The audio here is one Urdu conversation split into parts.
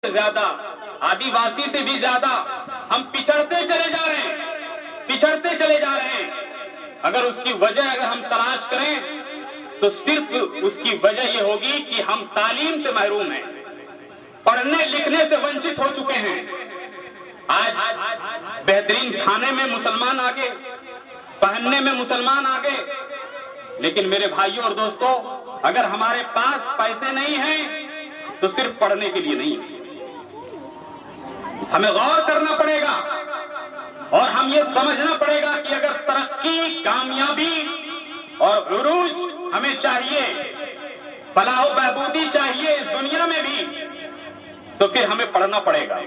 زیادہ آدیواسی سے بھی زیادہ ہم پچھڑتے چلے جا رہے ہیں، پچھڑتے چلے جا رہے ہیں۔ اگر اس کی وجہ اگر ہم تلاش کریں تو صرف اس کی وجہ یہ ہوگی کہ ہم تعلیم سے محروم ہیں، پڑھنے لکھنے سے ونچت ہو چکے ہیں۔ آج بہترین کھانے میں مسلمان آگے، پہننے میں مسلمان آگے، لیکن میرے بھائیوں اور دوستوں، اگر ہمارے پاس پیسے نہیں ہیں تو صرف پڑھنے کے لیے نہیں، ہمیں غور کرنا پڑے گا اور ہم یہ سمجھنا پڑے گا کہ اگر ترقی، کامیابی اور عروج ہمیں چاہیے، فلاح و بہبودی چاہیے اس دنیا میں بھی، تو پھر ہمیں پڑھنا پڑے گا،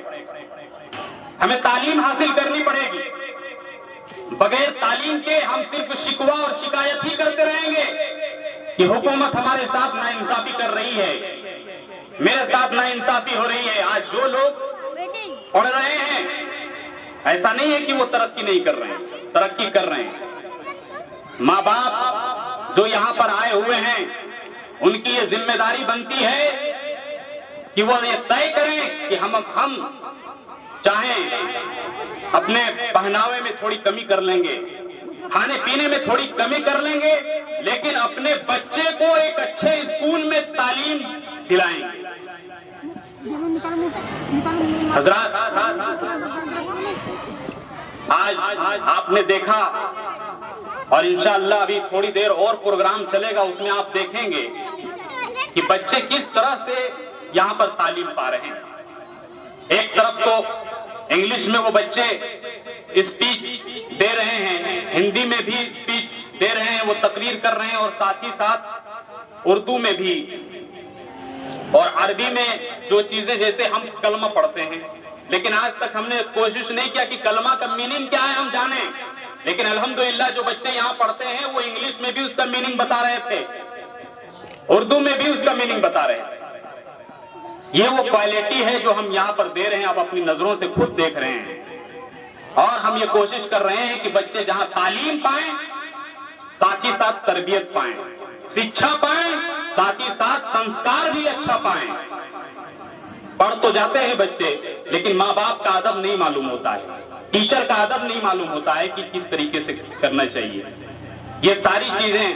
ہمیں تعلیم حاصل کرنی پڑے گی۔ بغیر تعلیم کے ہم صرف شکوہ اور شکایت ہی کرتے رہیں گے کہ حکومت ہمارے ساتھ ناانصافی کر رہی ہے، میرے ساتھ ناانصافی ہو رہی ہے۔ آج جو لوگ پڑھ رہے ہیں، ایسا نہیں ہے کہ وہ ترقی نہیں کر رہے ہیں، ترقی کر رہے ہیں۔ ماں باپ جو یہاں پر آئے ہوئے ہیں، ان کی یہ ذمہ داری بنتی ہے کہ وہ یہ طے کریں کہ ہم چاہیں اپنے پہناوے میں تھوڑی کمی کر لیں گے، کھانے پینے میں تھوڑی کمی کر لیں گے، لیکن اپنے بچے کو ایک اچھے اسکول میں تعلیم دلائیں گے۔ حضرات، آج آپ نے دیکھا اور انشاءاللہ ابھی تھوڑی دیر اور پروگرام چلے گا، اس میں آپ دیکھیں گے کہ بچے کس طرح سے یہاں پر تعلیم پا رہے ہیں۔ ایک طرف تو انگلش میں وہ بچے اسپیچ دے رہے ہیں، ہندی میں بھی اسپیچ دے رہے ہیں، وہ تقریر کر رہے ہیں، اور ساتھ ہی ساتھ اردو میں بھی اور عربی میں جو چیزیں، جیسے ہم کلمہ پڑھتے ہیں، لیکن آج تک ہم نے کوشش نہیں کیا کہ کلمہ کا میننگ کیا ہے ہم جانیں، لیکن الحمدللہ جو بچے یہاں پڑھتے ہیں وہ انگلش میں بھی اس کا میننگ بتا رہے تھے، اردو میں بھی اس کا میننگ بتا رہے تھے۔ یہ وہ کوالٹی ہے جو ہم یہاں پر دے رہے ہیں، آپ اپنی نظروں سے خود دیکھ رہے ہیں، اور ہم یہ کوشش کر رہے ہیں کہ بچے جہاں تعلیم پائیں، ساتھ ہی ساتھ تربیت پائیں، شکشا پائیں، ساتھ ہی ساتھ سنسکار بھی اچھا پائیں۔ پڑھ تو جاتے ہیں بچے، لیکن ماں باپ کا ادب نہیں معلوم ہوتا ہے، ٹیچر کا ادب نہیں معلوم ہوتا ہے کہ کس طریقے سے کرنا چاہیے۔ یہ ساری چیزیں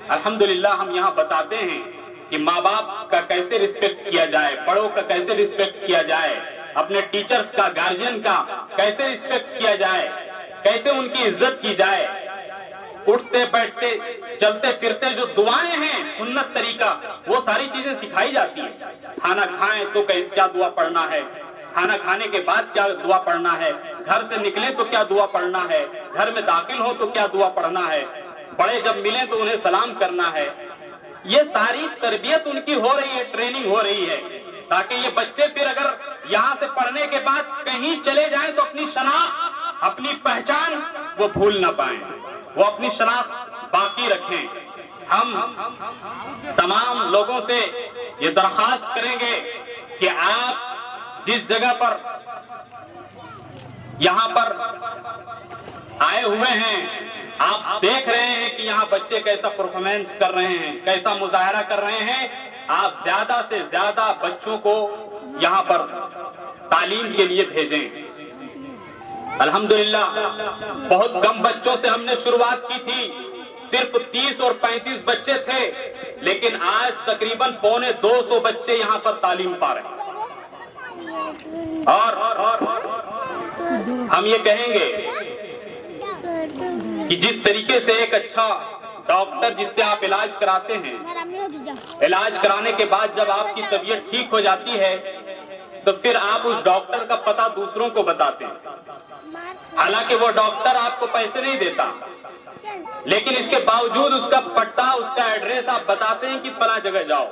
الحمدللہ ہم یہاں بتاتے ہیں کہ ماں باپ کا کیسے رسپیکٹ کیا جائے، بڑوں کا کیسے رسپیکٹ کیا جائے، اپنے ٹیچرز کا، گارجین کا کیسے رسپیکٹ کیا جائے، کیسے ان کی عزت کی جائے۔ اٹھتے بیٹھتے چلتے پھرتے جو دعائیں ہیں، سنت طریقہ، وہ ساری چیزیں سکھائی جاتی ہیں۔ کھانا کھائیں تو کیا دعا پڑھنا ہے، کھانا کھانے کے بعد کیا دعا پڑھنا ہے، گھر سے نکلیں تو کیا دعا پڑھنا ہے، گھر میں داخل ہو تو کیا دعا پڑھنا ہے، بڑے جب ملیں تو انہیں سلام کرنا ہے۔ یہ ساری تربیت ان کی ہو رہی ہے، ٹریننگ ہو رہی ہے، تاکہ یہ بچے پھر اگر یہاں سے پڑھنے کے بعد کہیں چلے جائیں تو اپنی شناخت، اپنی پہچان وہ بھول نہ پائیں، وہ اپنی شناخت باقی رکھیں۔ ہم تمام لوگوں سے یہ درخواست کریں گے کہ آپ جس جگہ پر یہاں پر آئے ہوئے ہیں، آپ دیکھ رہے ہیں کہ یہاں بچے کیسا پرفارمنس کر رہے ہیں، کیسا مظاہرہ کر رہے ہیں، آپ زیادہ سے زیادہ بچوں کو یہاں پر تعلیم کے لیے بھیجیں۔ الحمدللہ بہت کم بچوں سے ہم نے شروعات کی تھی، صرف 30 اور 35 بچے تھے، لیکن آج تقریباً 250 بچے یہاں پر تعلیم پا رہے ہیں۔ اور ہم یہ کہیں گے کہ جس طریقے سے ایک اچھا ڈاکٹر جس سے آپ علاج کراتے ہیں، علاج کرانے کے بعد جب آپ کی طبیعت ٹھیک ہو جاتی ہے تو پھر آپ اس ڈاکٹر کا پتہ دوسروں کو بتاتے ہیں، حالانکہ وہ ڈاکٹر آپ کو پیسے نہیں دیتا، لیکن اس کے باوجود اس کا پٹا، اس کا ایڈریس آپ بتاتے ہیں کہ فلاں جگہ جاؤ۔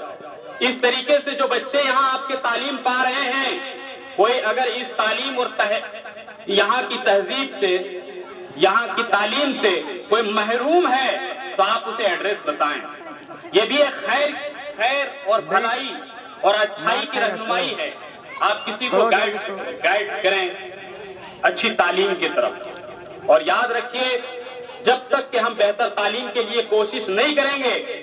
اس طریقے سے جو بچے یہاں آپ کے تعلیم پا رہے ہیں، کوئی اگر اس تعلیم اور یہاں کی تہذیب سے، یہاں کی تعلیم سے کوئی محروم ہے تو آپ اسے ایڈریس بتائیں۔ یہ بھی ایک خیر اور بھلائی اور اچھائی کی رہنمائی ہے، آپ کسی کو گائیڈ کریں اچھی تعلیم کی طرف۔ اور یاد رکھیے، جب تک کہ ہم بہتر تعلیم کے لیے کوشش نہیں کریں گے،